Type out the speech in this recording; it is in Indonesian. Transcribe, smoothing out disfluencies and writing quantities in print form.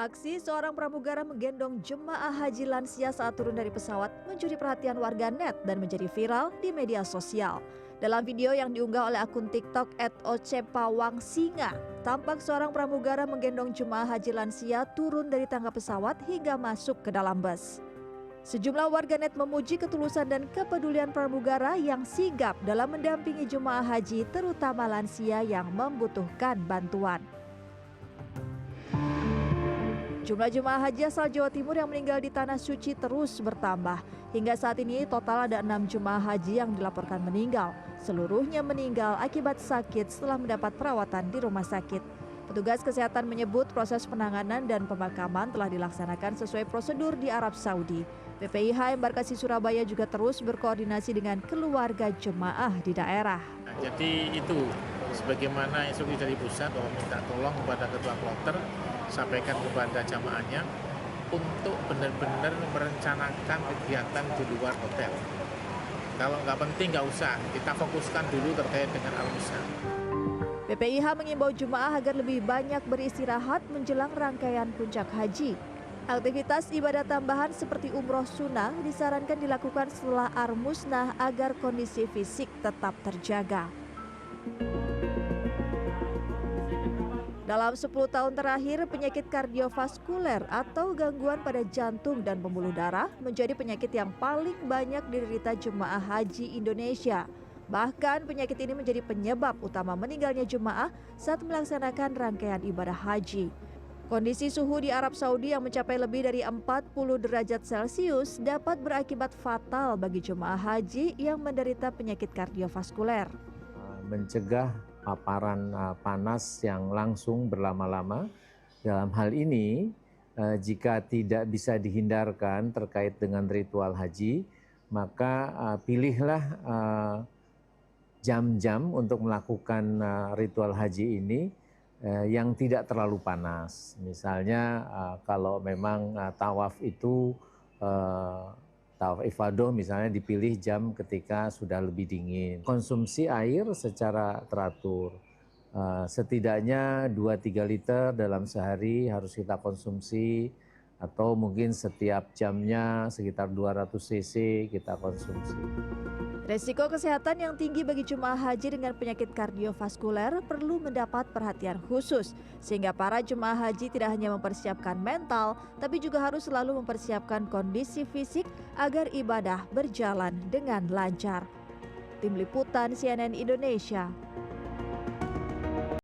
Aksi seorang pramugara menggendong jemaah haji lansia saat turun dari pesawat mencuri perhatian warganet dan menjadi viral di media sosial. Dalam video yang diunggah oleh akun TikTok @ocepawangsinga, tampak seorang pramugara menggendong jemaah haji lansia turun dari tangga pesawat hingga masuk ke dalam bus. Sejumlah warganet memuji ketulusan dan kepedulian pramugara yang sigap dalam mendampingi jemaah haji, terutama lansia yang membutuhkan bantuan. Jumlah jemaah haji asal Jawa Timur yang meninggal di Tanah Suci terus bertambah. Hingga saat ini total ada 6 jemaah haji yang dilaporkan meninggal. Seluruhnya meninggal akibat sakit setelah mendapat perawatan di rumah sakit. Petugas kesehatan menyebut proses penanganan dan pemakaman telah dilaksanakan sesuai prosedur di Arab Saudi. PPIH Embarkasi Surabaya juga terus berkoordinasi dengan keluarga jemaah di daerah. Jadi itu sebagaimana instruksi dari pusat bahwa minta tolong kepada ketua kloter, sampaikan kepada jamaahnya untuk benar-benar merencanakan kegiatan di luar hotel. Kalau nggak penting nggak usah, kita fokuskan dulu terkait dengan al-musa. PPIH mengimbau jemaah agar lebih banyak beristirahat menjelang rangkaian puncak haji. Aktivitas ibadah tambahan seperti umroh sunnah disarankan dilakukan setelah ar-musnah agar kondisi fisik tetap terjaga. Dalam 10 tahun terakhir, penyakit kardiovaskuler atau gangguan pada jantung dan pembuluh darah menjadi penyakit yang paling banyak diderita jemaah haji Indonesia. Bahkan penyakit ini menjadi penyebab utama meninggalnya jemaah saat melaksanakan rangkaian ibadah haji. Kondisi suhu di Arab Saudi yang mencapai lebih dari 40 derajat Celcius dapat berakibat fatal bagi jemaah haji yang menderita penyakit kardiovaskuler. Mencegah paparan panas yang langsung berlama-lama. Dalam hal ini, jika tidak bisa dihindarkan terkait dengan ritual haji, maka pilihlah jam-jam untuk melakukan ritual haji ini yang tidak terlalu panas. Misalnya kalau memang tawaf itu tawaf ifadah misalnya dipilih jam ketika sudah lebih dingin. Konsumsi air secara teratur. Setidaknya 2-3 liter dalam sehari harus kita konsumsi, atau mungkin setiap jamnya sekitar 200 cc kita konsumsi. Resiko kesehatan yang tinggi bagi jemaah haji dengan penyakit kardiovaskuler perlu mendapat perhatian khusus, sehingga para jemaah haji tidak hanya mempersiapkan mental, tapi juga harus selalu mempersiapkan kondisi fisik agar ibadah berjalan dengan lancar. Tim Liputan CNN Indonesia.